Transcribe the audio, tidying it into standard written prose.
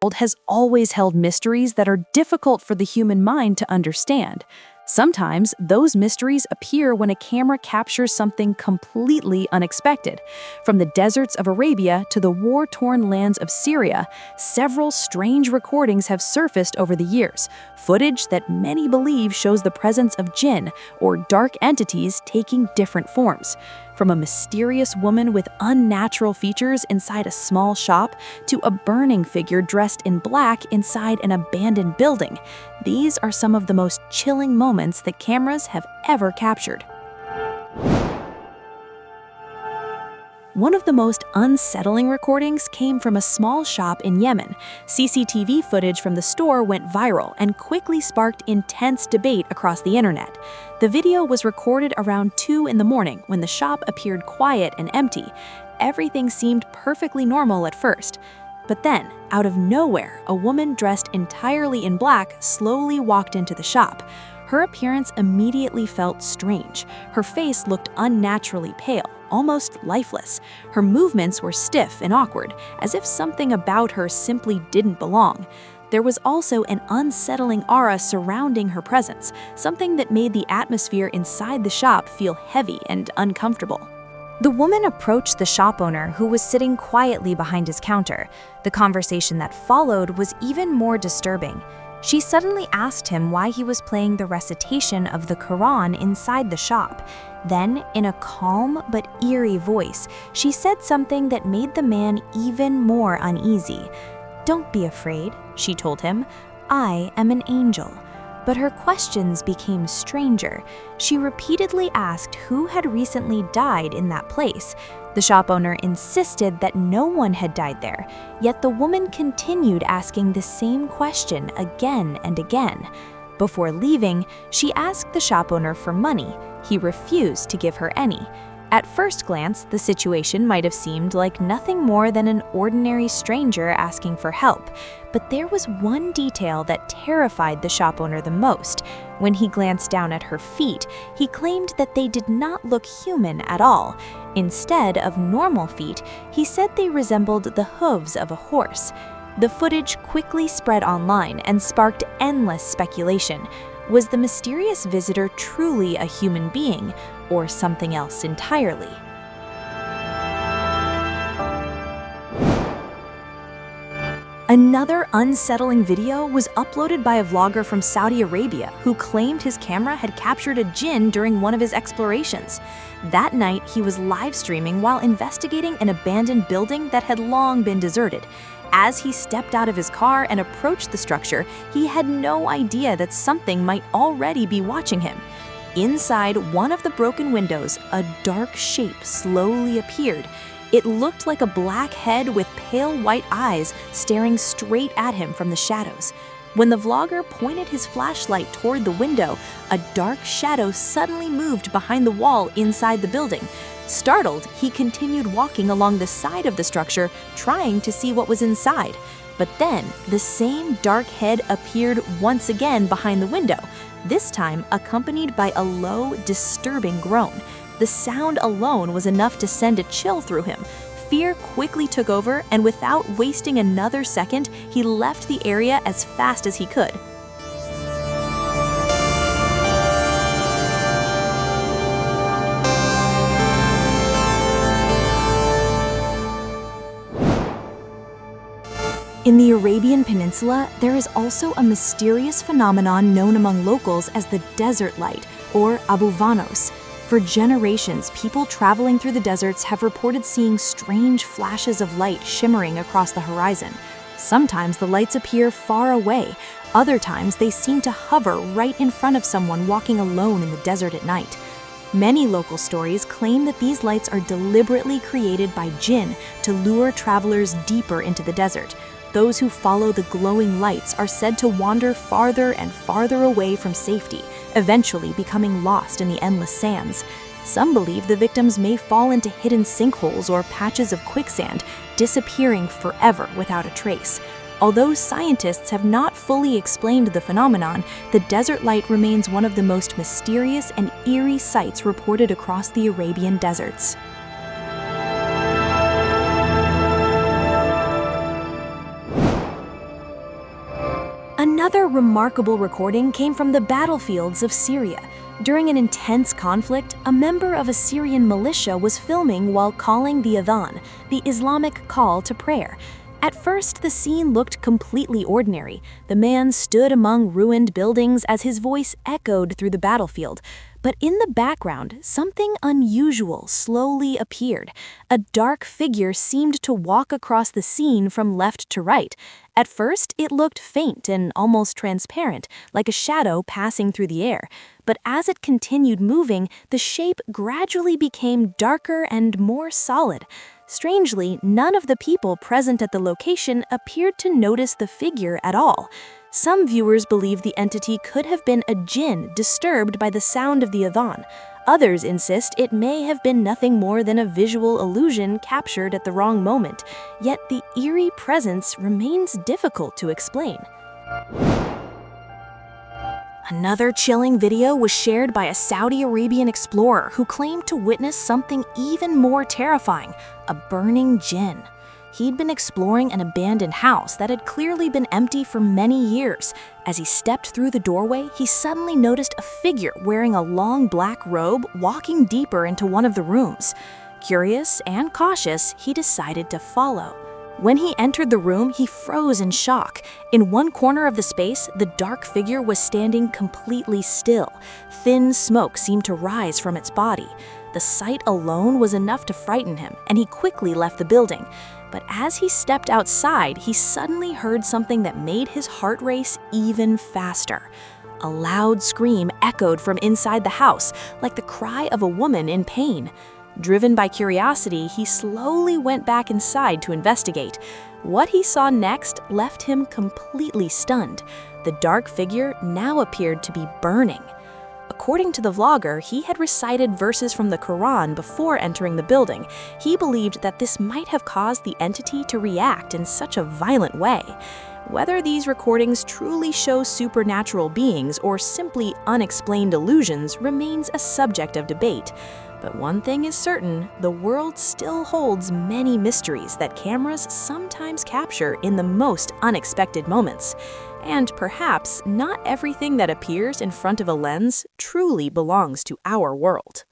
world has always held mysteries that are difficult for the human mind to understand. Sometimes those mysteries appear when a camera captures something completely unexpected. From the deserts of Arabia to the war-torn lands of Syria, several strange recordings have surfaced over the years, footage that many believe shows the presence of Jinn, or dark entities taking different forms. From a mysterious woman with unnatural features inside a small shop to a burning figure dressed in black inside an abandoned building, these are some of the most chilling moments that cameras have ever captured. One of the most unsettling recordings came from a small shop in Yemen. CCTV footage from the store went viral and quickly sparked intense debate across the internet. The video was recorded around 2 in the morning when the shop appeared quiet and empty. Everything seemed perfectly normal at first. But then, out of nowhere, a woman dressed entirely in black slowly walked into the shop. Her appearance immediately felt strange. Her face looked unnaturally pale, almost lifeless. Her movements were stiff and awkward, as if something about her simply didn't belong. There was also an unsettling aura surrounding her presence, something that made the atmosphere inside the shop feel heavy and uncomfortable. The woman approached the shop owner, who was sitting quietly behind his counter. The conversation that followed was even more disturbing. She suddenly asked him why he was playing the recitation of the Quran inside the shop. Then, in a calm but eerie voice, she said something that made the man even more uneasy. "Don't be afraid," she told him. "I am an angel." But her questions became stranger. She repeatedly asked who had recently died in that place. The shop owner insisted that no one had died there, yet the woman continued asking the same question again and again. Before leaving, she asked the shop owner for money. He refused to give her any. At first glance, the situation might have seemed like nothing more than an ordinary stranger asking for help. But there was one detail that terrified the shop owner the most. When he glanced down at her feet, he claimed that they did not look human at all. Instead of normal feet, he said they resembled the hooves of a horse. The footage quickly spread online and sparked endless speculation. Was the mysterious visitor truly a human being, or something else entirely? Another unsettling video was uploaded by a vlogger from Saudi Arabia who claimed his camera had captured a jinn during one of his explorations. That night, he was live streaming while investigating an abandoned building that had long been deserted. As he stepped out of his car and approached the structure, he had no idea that something might already be watching him. Inside one of the broken windows, a dark shape slowly appeared. It looked like a black head with pale white eyes staring straight at him from the shadows. When the vlogger pointed his flashlight toward the window, a dark shadow suddenly moved behind the wall inside the building. Startled, he continued walking along the side of the structure, trying to see what was inside. But then, the same dark head appeared once again behind the window, this time accompanied by a low, disturbing groan. The sound alone was enough to send a chill through him. Fear quickly took over, and without wasting another second, he left the area as fast as he could. In the Arabian Peninsula, there is also a mysterious phenomenon known among locals as the desert light, or Abu Vanos. For generations, people traveling through the deserts have reported seeing strange flashes of light shimmering across the horizon. Sometimes the lights appear far away. Other times they seem to hover right in front of someone walking alone in the desert at night. Many local stories claim that these lights are deliberately created by Jinn to lure travelers deeper into the desert. Those who follow the glowing lights are said to wander farther and farther away from safety, eventually becoming lost in the endless sands. Some believe the victims may fall into hidden sinkholes or patches of quicksand, disappearing forever without a trace. Although scientists have not fully explained the phenomenon, the desert light remains one of the most mysterious and eerie sights reported across the Arabian deserts. Another remarkable recording came from the battlefields of Syria. During an intense conflict, a member of a Syrian militia was filming while calling the adhan, the Islamic call to prayer. At first, the scene looked completely ordinary. The man stood among ruined buildings as his voice echoed through the battlefield. But in the background, something unusual slowly appeared. A dark figure seemed to walk across the scene from left to right. At first, it looked faint and almost transparent, like a shadow passing through the air. But as it continued moving, the shape gradually became darker and more solid. Strangely, none of the people present at the location appeared to notice the figure at all. Some viewers believe the entity could have been a jinn disturbed by the sound of the adhan. Others insist it may have been nothing more than a visual illusion captured at the wrong moment, yet the eerie presence remains difficult to explain. Another chilling video was shared by a Saudi Arabian explorer who claimed to witness something even more terrifying, a burning jinn. He'd been exploring an abandoned house that had clearly been empty for many years. As he stepped through the doorway, he suddenly noticed a figure wearing a long black robe walking deeper into one of the rooms. Curious and cautious, he decided to follow. When he entered the room, he froze in shock. In one corner of the space, the dark figure was standing completely still. Thin smoke seemed to rise from its body. The sight alone was enough to frighten him, and he quickly left the building. But as he stepped outside, he suddenly heard something that made his heart race even faster. A loud scream echoed from inside the house, like the cry of a woman in pain. Driven by curiosity, he slowly went back inside to investigate. What he saw next left him completely stunned. The dark figure now appeared to be burning. According to the vlogger, he had recited verses from the Quran before entering the building. He believed that this might have caused the entity to react in such a violent way. Whether these recordings truly show supernatural beings or simply unexplained illusions remains a subject of debate. But one thing is certain, the world still holds many mysteries that cameras sometimes capture in the most unexpected moments. And perhaps not everything that appears in front of a lens truly belongs to our world.